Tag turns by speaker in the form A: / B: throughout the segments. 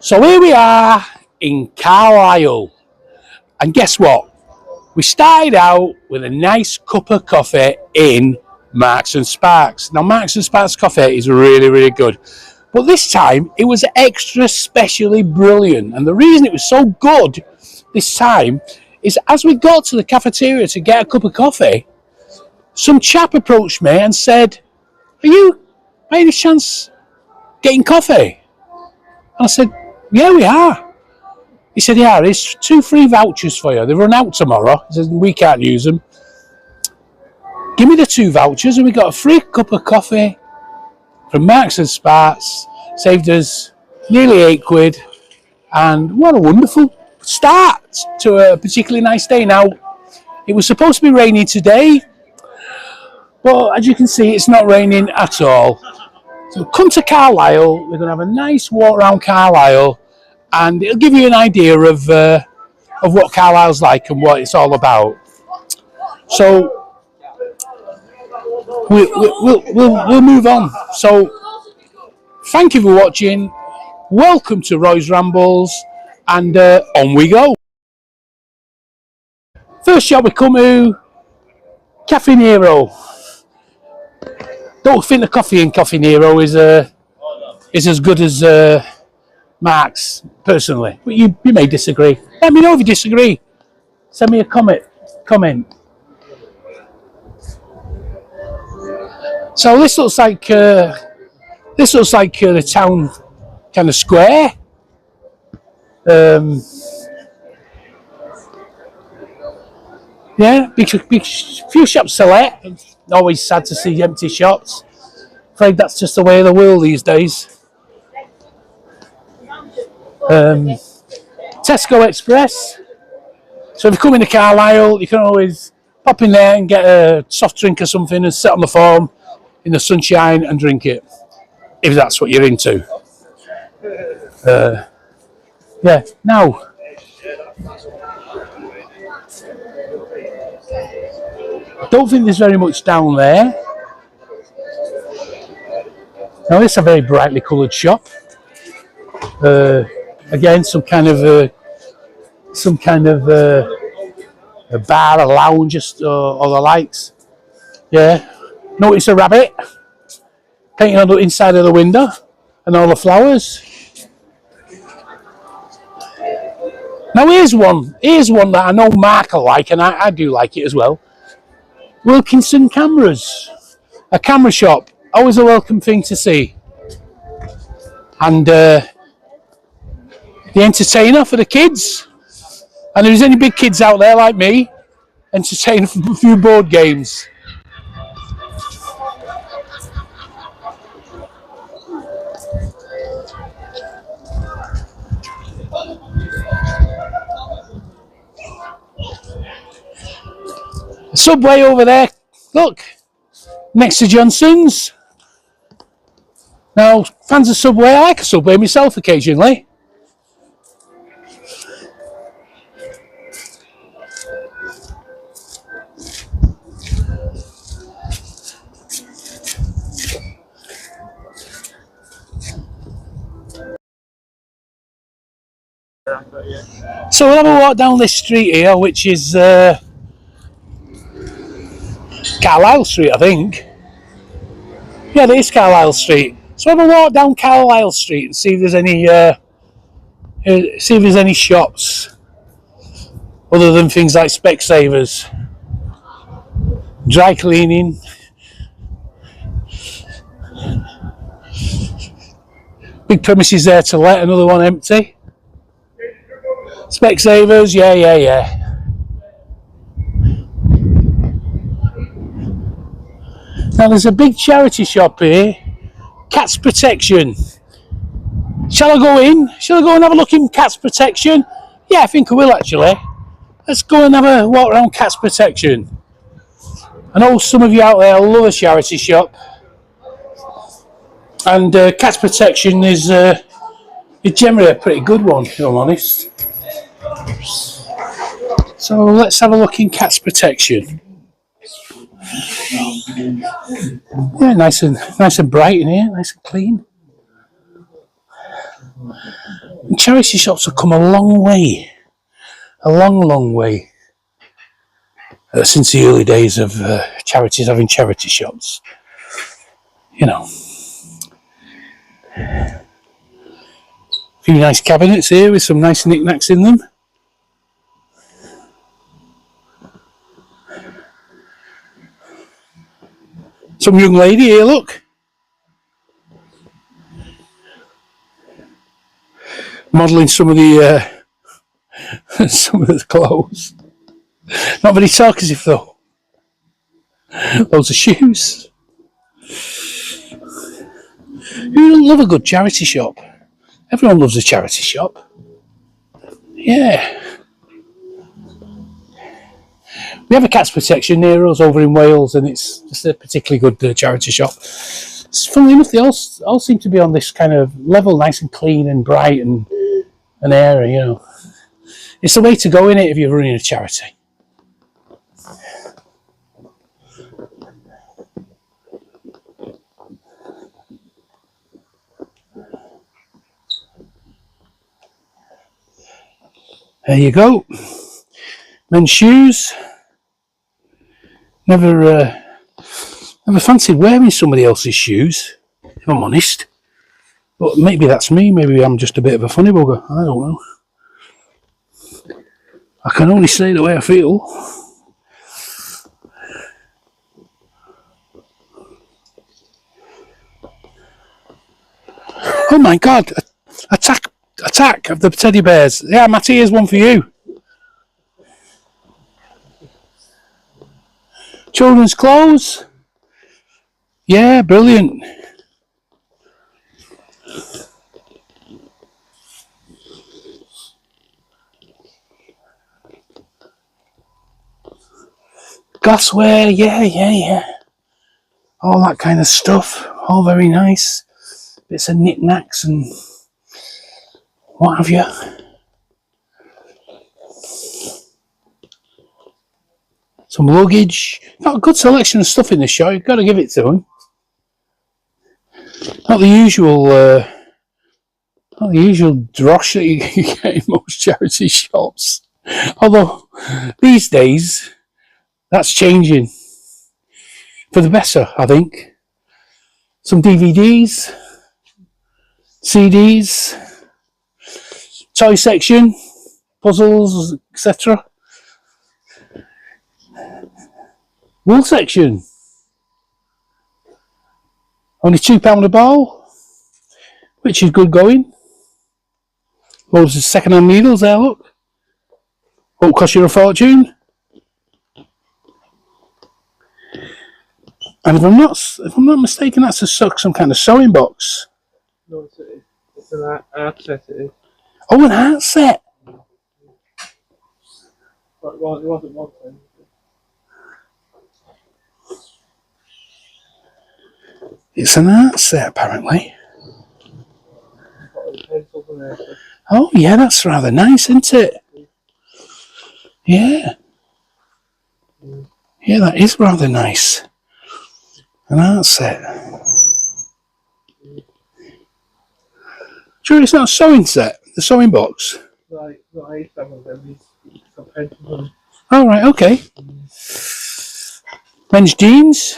A: So here we are in Carlisle, and guess what? We started out with a nice cup of coffee in Marks and Sparks. Now Marks and Sparks coffee is really, really good, but this time it was extra specially brilliant, and the reason it was so good this time is as we got to the cafeteria to get a cup of coffee, some chap approached me and said, "Are you by any chance getting coffee?" And I said, "Yeah, we are." He said, "Yeah, there's 2 free vouchers for you. They run out tomorrow." He said, "We can't use them. Give me the 2 vouchers," and we got a free cup of coffee from Marks and Sparks. Saved us nearly £8, and what a wonderful start to a particularly nice day. Now, it was supposed to be raining today, but as you can see, it's not raining at all. So come to Carlisle. We're going to have a nice walk around Carlisle, and it'll give you an idea of what Carlisle's like and what it's all about. So we'll move on. So thank you for watching. Welcome to Roy's Rambles, and on we go. First shop we come to, Cafe Nero. Don't think the coffee in Cafe Nero is as good as Marks, personally, but you may disagree. Let me know if you disagree. Send me a comment. So this looks like the town kind of square. Yeah, big few shops to let. Always sad to see empty shops. Afraid that's just the way of the world these days. Tesco Express. So if you come into Carlisle, you can always pop in there and get a soft drink or something and sit on the foam in the sunshine and drink it, if that's what you're into. Yeah, now don't think there's very much down there. Now this is a very brightly coloured shop. Again, some kind of a bar, a lounge, or the likes. Yeah. Notice a rabbit painting on the inside of the window, and all the flowers. Now here's one that I know Mark will like, and I do like it as well. Wilkinson Cameras, a camera shop, always a welcome thing to see. And the entertainer for the kids. And if there's any big kids out there like me, entertain for a few board games. Subway over there, look, next to Johnson's. Now, fans of Subway, I like a Subway myself occasionally. So we'll have a walk down this street here, which is Carlisle Street, I think. Yeah, it is Carlisle Street. So have a walk down Carlisle Street and see if there's any shops other than things like Specsavers, dry cleaning. Big premises there to let, another one empty. Specsavers, yeah. Now there's a big charity shop here, Cats Protection. Shall I go in? Shall I go and have a look in Cats Protection? Yeah, I think I will actually. Let's go and have a walk around Cats Protection. I know some of you out there love a charity shop, and Cats Protection is generally a pretty good one, if I'm honest. So let's have a look in Cats Protection. Yeah, nice and bright in here, nice and clean. And charity shops have come a long way. A long, long way. Since the early days of charities having charity shops. You know. A few nice cabinets here with some nice knickknacks in them. Some young lady here, look. Modelling some of the clothes. Not very talkative though. Loads of shoes. Who doesn't love a good charity shop? Everyone loves a charity shop. Yeah. We have a cats protection near us over in Wales, and it's just a particularly good charity shop. Funnily enough, they all seem to be on this kind of level, nice and clean and bright and airy, you know. It's the way to go in it if you're running a charity. There you go. Men's shoes. Never fancied wearing somebody else's shoes, if I'm honest. But maybe that's me. Maybe I'm just a bit of a funny bugger. I don't know. I can only say the way I feel. Oh my God! Attack of the teddy bears. Yeah, Matty, here's one for you. Children's clothes. Yeah, brilliant. Glassware, yeah. All that kind of stuff. All very nice. Bits of knickknacks and what have you. Some luggage. Got a good selection of stuff in the shop. You've got to give it to them. Not the usual drosh that you get in most charity shops. Although these days that's changing for the better, I think. Some DVDs, CDs, toy section, puzzles, etc. Wool section. Only £2 a ball, which is good going. Loads of second-hand needles there, look. Won't cost you a fortune. And if I'm not mistaken, that's some kind of sewing box.
B: No, it's an art set. It is.
A: Oh, an art set.
B: But it wasn't one thing.
A: It's an art set, apparently. Oh, yeah, that's rather nice, isn't it? Yeah. Yeah, that is rather nice. An art set. Sure, it's not a sewing set, the sewing box.
B: Like, I used to have one of them. Got pensions on.
A: Oh, right, okay. Men's jeans.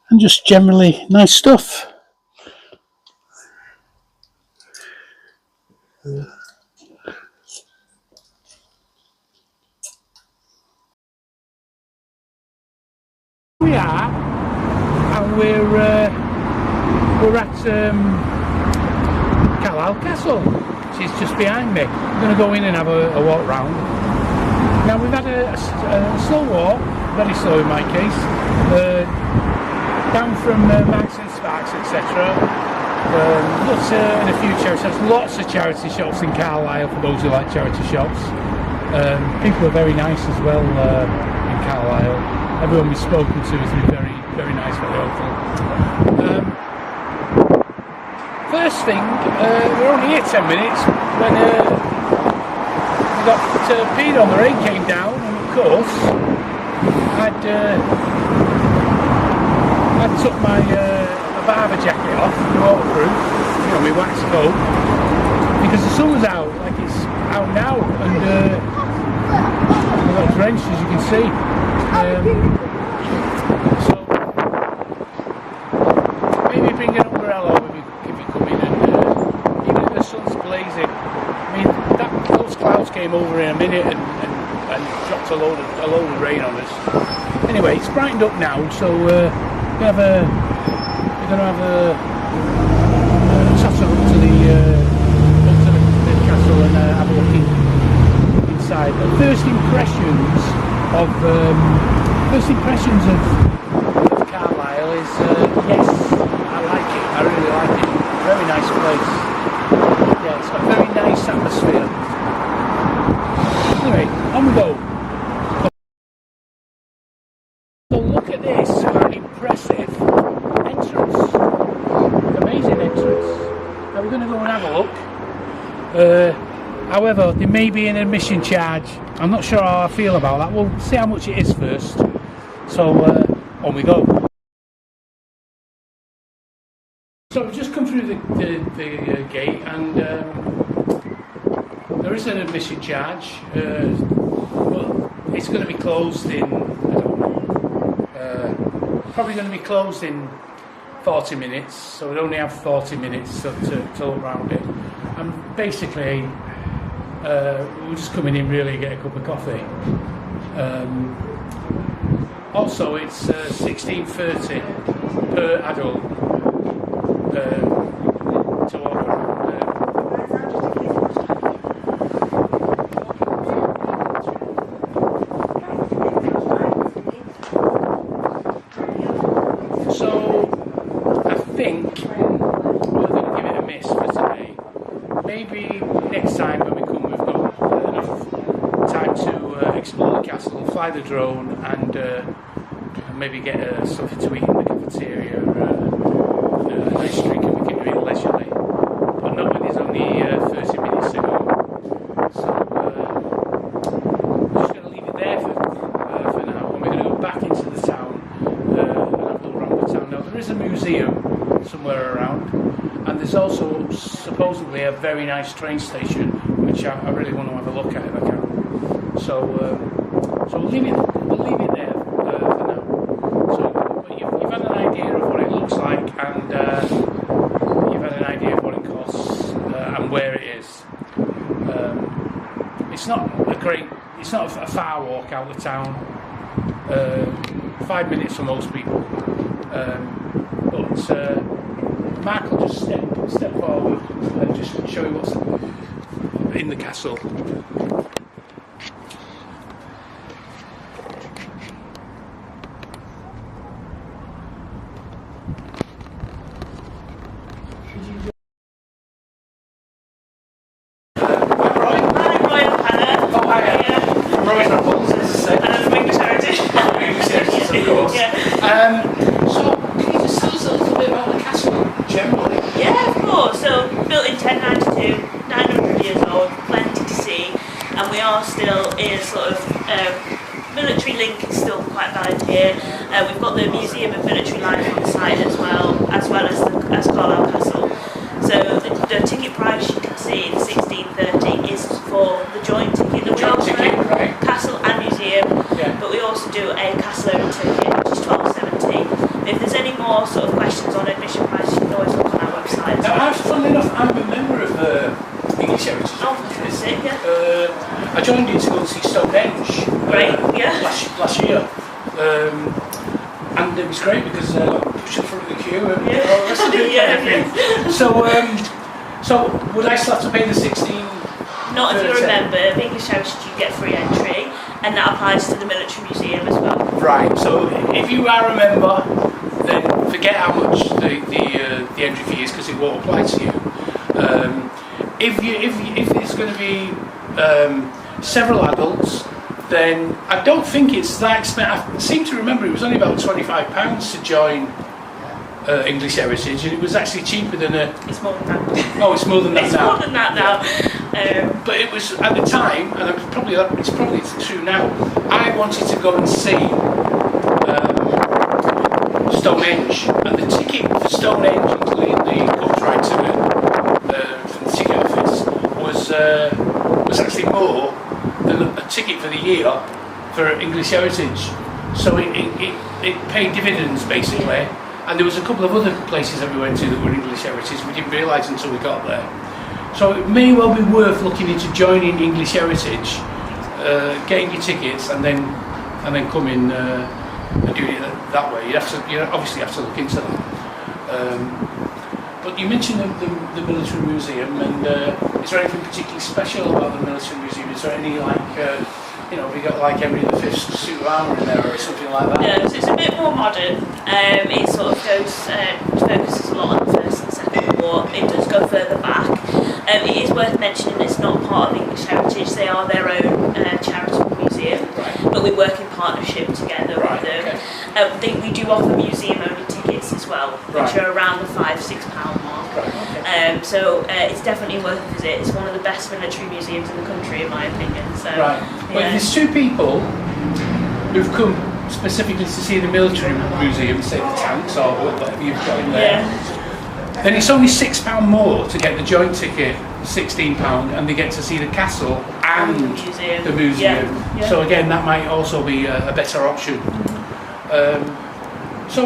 A: And just generally nice stuff. We are, and we're at Carlisle Castle, which is just behind me. I'm going to go in and have a walk round. Now we've had a slow walk, very slow in my case, down from Marks and Sparks, etc. Looked at a few charity shops, lots of charity shops in Carlisle for those who like charity shops. People are very nice as well in Carlisle. Everyone we've spoken to has been very, very nice, very helpful. First thing, we're only here 10 minutes when we got peed on, the rain came down, and of course I took my barber jacket off, the waterproof, wax coat because the sun was out, like it's out now, and I got drenched as you can see. So maybe bring an umbrella if you come in, and even if the sun's blazing, I mean those clouds came over in a minute and dropped a load of rain on us. Anyway, it's brightened up now, so we're going to have a totter up to the castle and have a look inside. The first impressions of Carlisle is yes, I like it. I really like it. Very nice place. Yeah, it's got a very nice atmosphere. Anyway, on we go. So look at this, an impressive entrance. Amazing entrance. Now we're going to go and have a look. However, there may be an admission charge. I'm not sure how I feel about that. We'll see how much it is first. So on we go. So we've just come through the gate, and there is an admission charge. But it's going to be closed in, I don't know, probably going to be closed in 40 minutes, so we'll only have 40 minutes to look around it. And basically, we're just coming in really to get a cup of coffee. Also, it's $16.30 per adult to order. So I think we're going to give it a miss for today. Maybe next time when we come, we've got enough time to explore the castle, fly the drone, and maybe get something to eat in the cafeteria, a nice drink, and we can do it leisurely. But not when there's only 30 minutes to go. So we're just going to leave it there for now, and we're going to go back into the town and have a look around the town. Now there is a museum somewhere around, and there's also supposedly a very nice train station, which I really want to have a look at if I can. So we'll leave it there for now. So you've had an idea of what it looks like, and you've had an idea of what it costs and where it is. It's not a far walk out of the town. 5 minutes for most people. But Mark will just step forward and just show you what's in the castle. So, can you just tell us a little bit about the castle generally?
C: Yeah, of course. So, built in 1092, 900 years old, plenty to see, and we are still in sort of military link is still quite valid here. We've got the Museum of Military Life on site as well as Carlisle Castle. So the ticket price you can see in 1630 is for the joint ticket that we offer,
A: right.
C: castle and museum.
A: Yeah.
C: But we also do a castle only ticket, which is £12.70. If there's any more sort of questions on admission price, you can always look on our website.
A: Now, funnily enough, I'm a member of English Heritage.
C: Oh, fantastic, yeah.
A: I joined you to go and see Stonehenge last year. And it was great because I got pushed in front of the queue and all the rest of it.
C: Yeah.
A: So would I still have to pay the 16?
C: Not if you're a member of English Heritage, you get free entry, and that applies to the military museum as well.
A: Right. So if you are a member, then forget how much the entry fee is because it won't apply to you. If there's going to be several adults, then I don't think it's that expensive. I seem to remember it was only about £25 to join English Heritage, and it was actually cheaper than a...
C: It's more than that.
A: Oh, it's more than that
C: it's
A: now.
C: It's more than that now.
A: But it was, at the time, and it's probably true now, I wanted to go and see Stonehenge, and the ticket for Stonehenge, including the coach ride to it, ticket for the year for English Heritage. So it paid dividends basically. And there was a couple of other places that we went to that were English Heritage. We didn't realise until we got there. So it may well be worth looking into joining English Heritage, getting your tickets, and then coming and doing it that way. You obviously have to look into that. But you mentioned the military museum, and is there anything particularly special about the military museum? Is there any have you got like Henry V's suit of armour in there or something like that?
C: Yeah, so it's a bit more modern. It sort of focuses a lot on the First and Second War. It does go further back. It is worth mentioning it's not part of English Heritage. They are their own charitable museum,
A: Right.
C: but we work in partnership together with them. Okay. We do offer museum-only tickets as well, which are around the £5-6 mark.
A: Right, okay.
C: So it's definitely worth a visit. It's one of the best military museums in the country, in my opinion. So,
A: right. Well, there's two people who've come specifically to see the military museum, say the tanks or whatever you've got in there.
C: Yeah.
A: Then it's only £6 more to get the joint ticket, £16, and they get to see the castle and the museum. Yeah. So again, that might also be a better option. So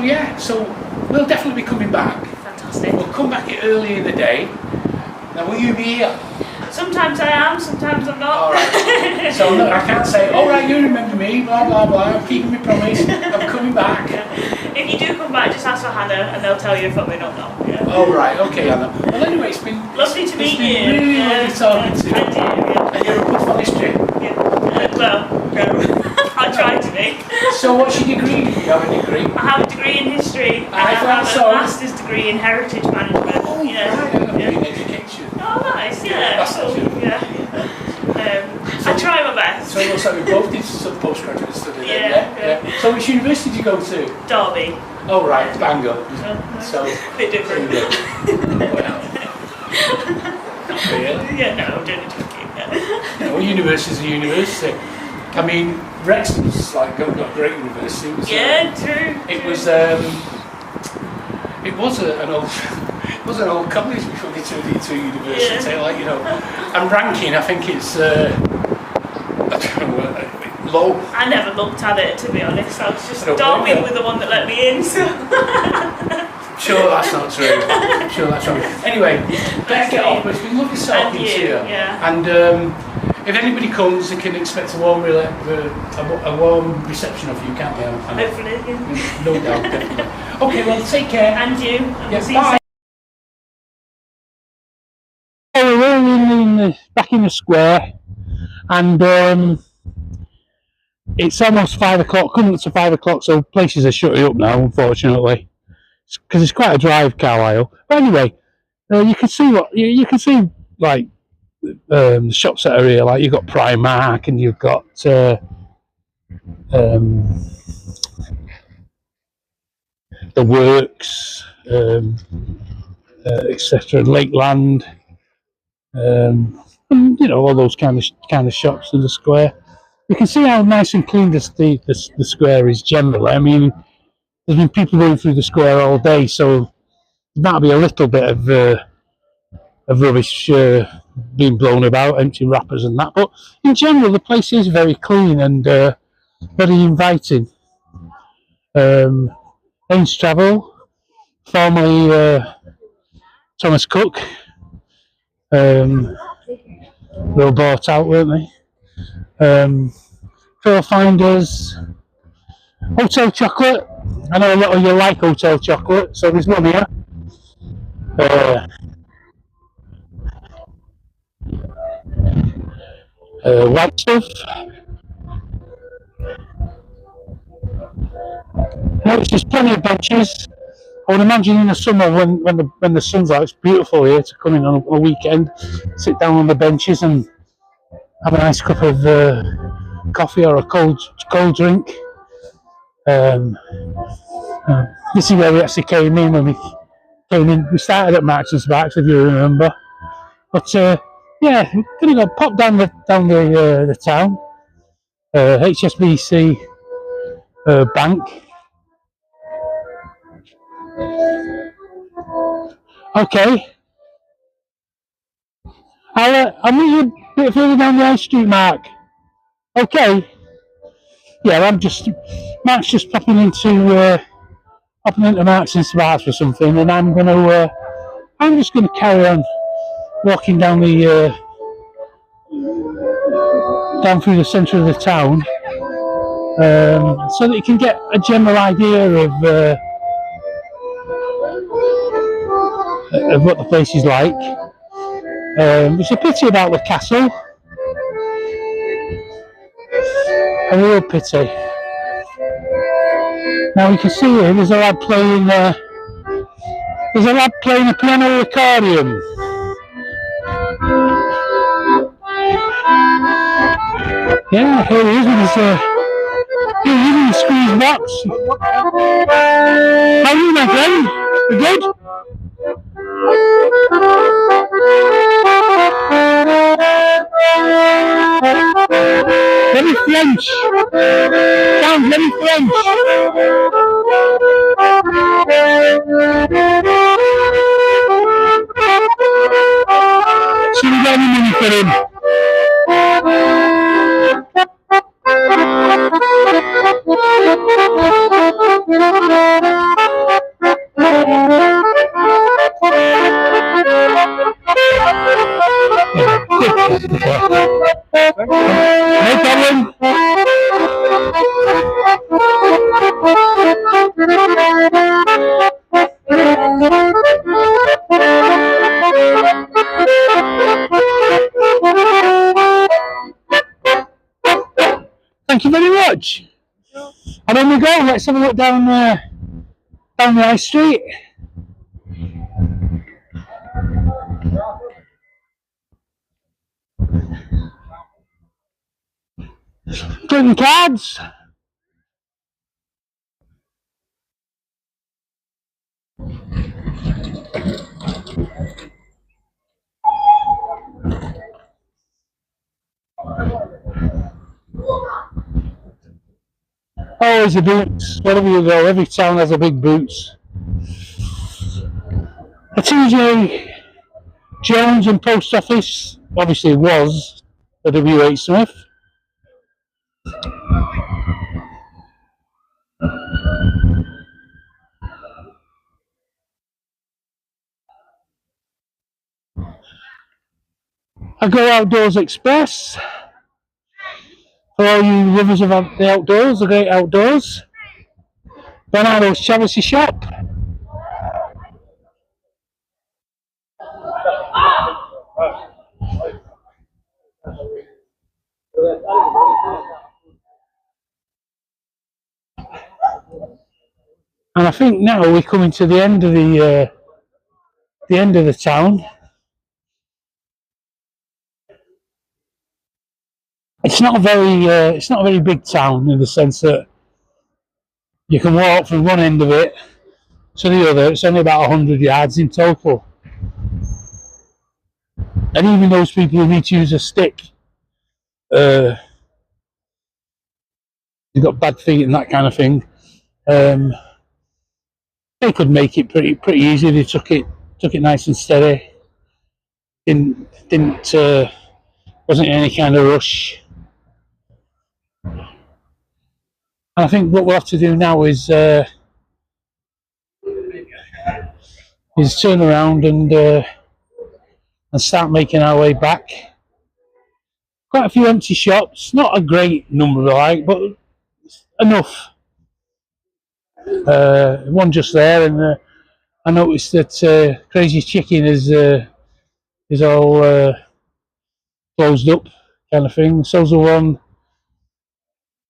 A: we'll definitely be coming back.
C: Fantastic.
A: We'll come back early in the day. Now, will you be here?
C: Sometimes I am, sometimes I'm not.
A: All right. So look, I can't say, all right, you remember me, blah, blah, blah, I'm keeping my promise, I'm coming back.
C: If you do come back, just ask for Hannah and they'll tell you if I'm in or not. Yeah.
A: Oh, right, okay, Anna. Well, anyway, it's been
C: lovely to meet you.
A: Really lovely talking to you.
C: And you, yeah.
A: And you're a good for history.
C: Yeah. Well, no. I try to be.
A: So what's your degree? Do you have a degree?
C: I have a degree in history.
A: I
C: have
A: so.
C: a master's degree in heritage management.
A: Oh,
C: yeah.
A: Right, I'm in education.
C: Oh, nice, yeah.
A: That's
C: cool.
A: good.
C: Yeah. I try my best.
A: So it looks like we both did some postgraduate study then,
C: Yeah.
A: So which university did you go to?
C: Derby.
A: Oh, right, bang up. So,
C: bit different.
A: Well, not really.
C: Yeah, no, I'm doing it joking. Yeah.
A: Well, university's a university. I mean, Wrexham's like got a great university. It was,
C: True.
A: It was an old college before they turned it into a university.
C: Yeah.
A: Like and ranking, I think it's I don't know, low.
C: I never looked at it, to be honest. I was just
A: I don't
C: Derby
A: know.
C: with the one that let me in. So.
A: Sure, that's not true. Sure, that's not true. Anyway, better get off. But it's been lovely talking to you.
C: Yeah.
A: And if anybody comes, they can expect a warm reception of you, can't they?
C: Hopefully. Yeah.
A: No doubt, definitely. Okay, well, take care.
C: And you. And
A: Yes,
C: we'll see you
A: bye.
C: soon.
A: We're back in the square, and it's almost 5 o'clock, coming up to 5 o'clock, so places are shutting up now, unfortunately, because it's quite a drive, Carlisle. But anyway, you can see like the shops that are here, like you've got Primark and you've got the Works, etc., Lakeland, and all those kind of shops in the square. You can see how nice and clean the square is generally. I mean, there's been people going through the square all day, so there might be a little bit of rubbish being blown about, empty wrappers and that. But in general, the place is very clean and very inviting. Ains Travel, formerly Thomas Cook, they were bought out, weren't they? Trail Finders, Hotel Chocolate. I know a lot of you like Hotel Chocolate, so there's one here. White Stuff. There's plenty of benches. I would imagine in the summer when the sun's out, it's beautiful here to come in on a weekend, sit down on the benches and have a nice cup of coffee or a cold drink. This is where we actually came in when we came in. We started at Marks and Sparks, if you remember. But yeah, we're gonna go pop down the town. HSBC Bank. Okay. I'll meet you a bit further down the high street, Mark. Okay. Yeah, Mark's just popping into Marks and Sparks for something, and I'm just gonna carry on walking down through the centre of the town, so that you can get a general idea of what the place is like. It's a pity about the castle, a real pity. Now you can see here, there's a lad playing a piano accordion. Yeah, here he is with his squeeze box. How are you, my friend? You good? Very French. Sounds very French. Should we get any money for him? No problem. Thank you very much. And on we go. Let's have a look down the high street. Clinton cards. Always a boots. Wherever you go, every town has a big boots. A TJ Jones and Post Office obviously was a WH Smith. I Go Outdoors Express for all you lovers of the outdoors, the great outdoors. Bernardo's Charity Shop. And I think now we're coming to the end of the town. It's not a very big town in the sense that you can walk from one end of it to the other. It's only about 100 yards in total. And even those people who need to use a stick, you've got bad feet and that kind of thing, they could make it pretty easy. They took it nice and steady. Wasn't in any kind of rush. And I think what we'll have to do now is turn around and start making our way back. Quite a few empty shops, not a great number alike, but enough. One just there, and I noticed that Crazy Chicken is all closed up, kind of thing. So's the one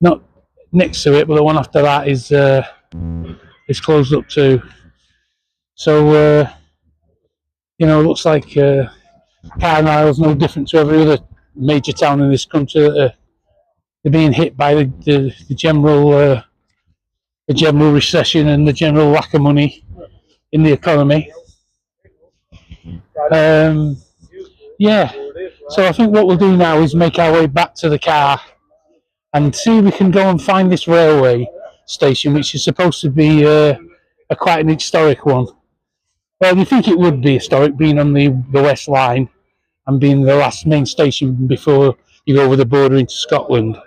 A: not next to it, but the one after that is closed up too. So looks like Carlisle's no different to every other major town in this country. They're being hit by the general recession and the general lack of money in the economy. Yeah, so I think what we'll do now is make our way back to the car and see if we can go and find this railway station, which is supposed to be quite an historic one. Well, you think it would be historic, being on the West Line and being the last main station before you go over the border into Scotland.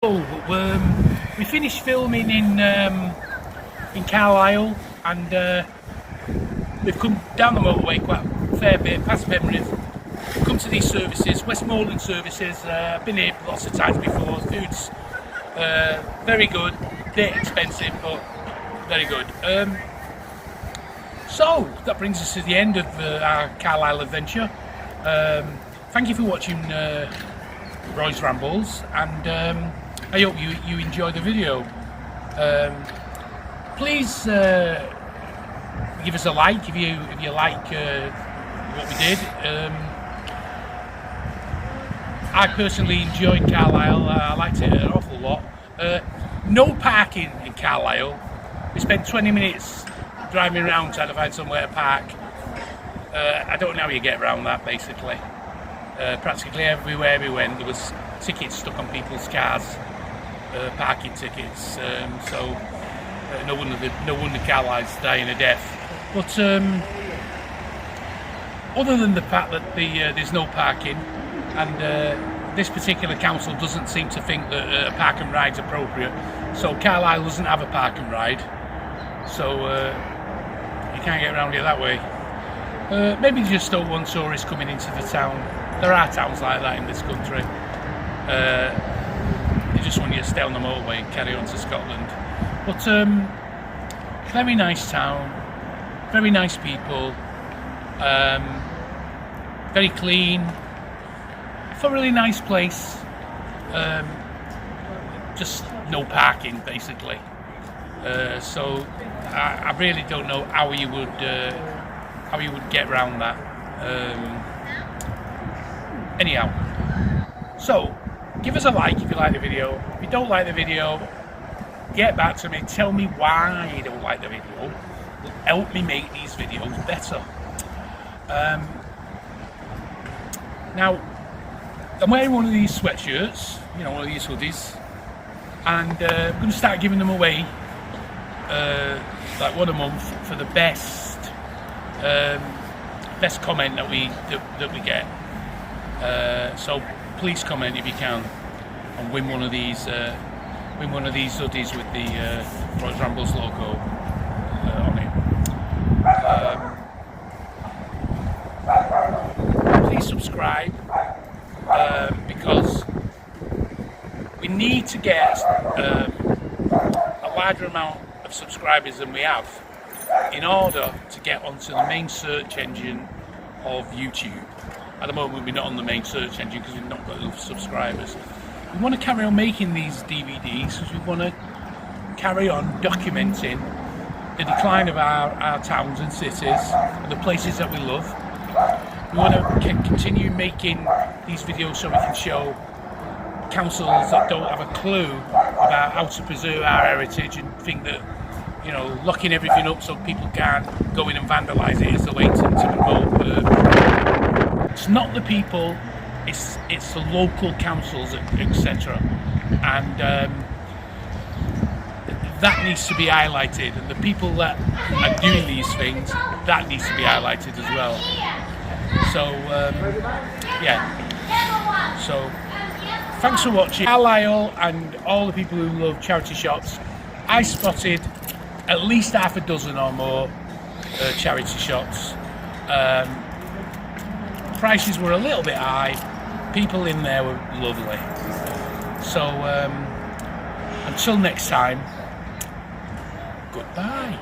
A: We finished filming in Carlisle, and we've come down the motorway quite a fair bit, past Penrith. Come to these services, Westmoreland services. I've been here lots of times before. Food's very good, bit expensive, but very good. So that brings us to the end of our Carlisle adventure. Thank you for watching Roy's Rambles, and I hope you enjoy the video. Please give us a like if you like what we did. I personally enjoyed Carlisle. I liked it an awful lot. No parking in Carlisle. We spent 20 minutes driving around trying to find somewhere to park. I don't know how you get around that, basically. Practically everywhere we went there was tickets stuck on people's cars, parking tickets. No wonder Carlisle's dying a death. But other than the fact that there's no parking, and this particular council doesn't seem to think that a park and ride's appropriate, so Carlisle doesn't have a park and ride, so you can't get around here that way. Maybe you just don't want tourists coming into the town. There are towns like that in this country. They just want you to stay on the motorway and carry on to Scotland. But very nice town, very nice people, very clean, thoroughly nice place. Just no parking, basically. So I really don't know how you would get around that. Anyhow, so give us a like if you like the video. If you don't like the video, get back to me, tell me why you don't like the video. Help me make these videos better. Now, I'm wearing one of these sweatshirts, one of these hoodies, and I'm going to start giving them away, like one a month, for the best comment that we get. So please comment if you can, and win one of these hoodies with the Roy's Rambles logo on it. Please subscribe, because we need to get a larger amount of subscribers than we have in order to get onto the main search engine of YouTube. At the moment we're not on the main search engine because we've not got enough subscribers. We want to carry on making these DVDs because we want to carry on documenting the decline of our towns and cities, and the places that we love. We want to continue making these videos so we can show councils that don't have a clue about how to preserve our heritage and think that locking everything up so people can't go in and vandalise it is the way to promote. It's not the people, it's the local councils, etc. And that needs to be highlighted, and the people that are doing these things, that needs to be highlighted as well. So so thanks for watching. Carlisle and all the people who love charity shops. I spotted at least half a dozen or more charity shops. Prices were a little bit high, people in there were lovely. So until next time, goodbye.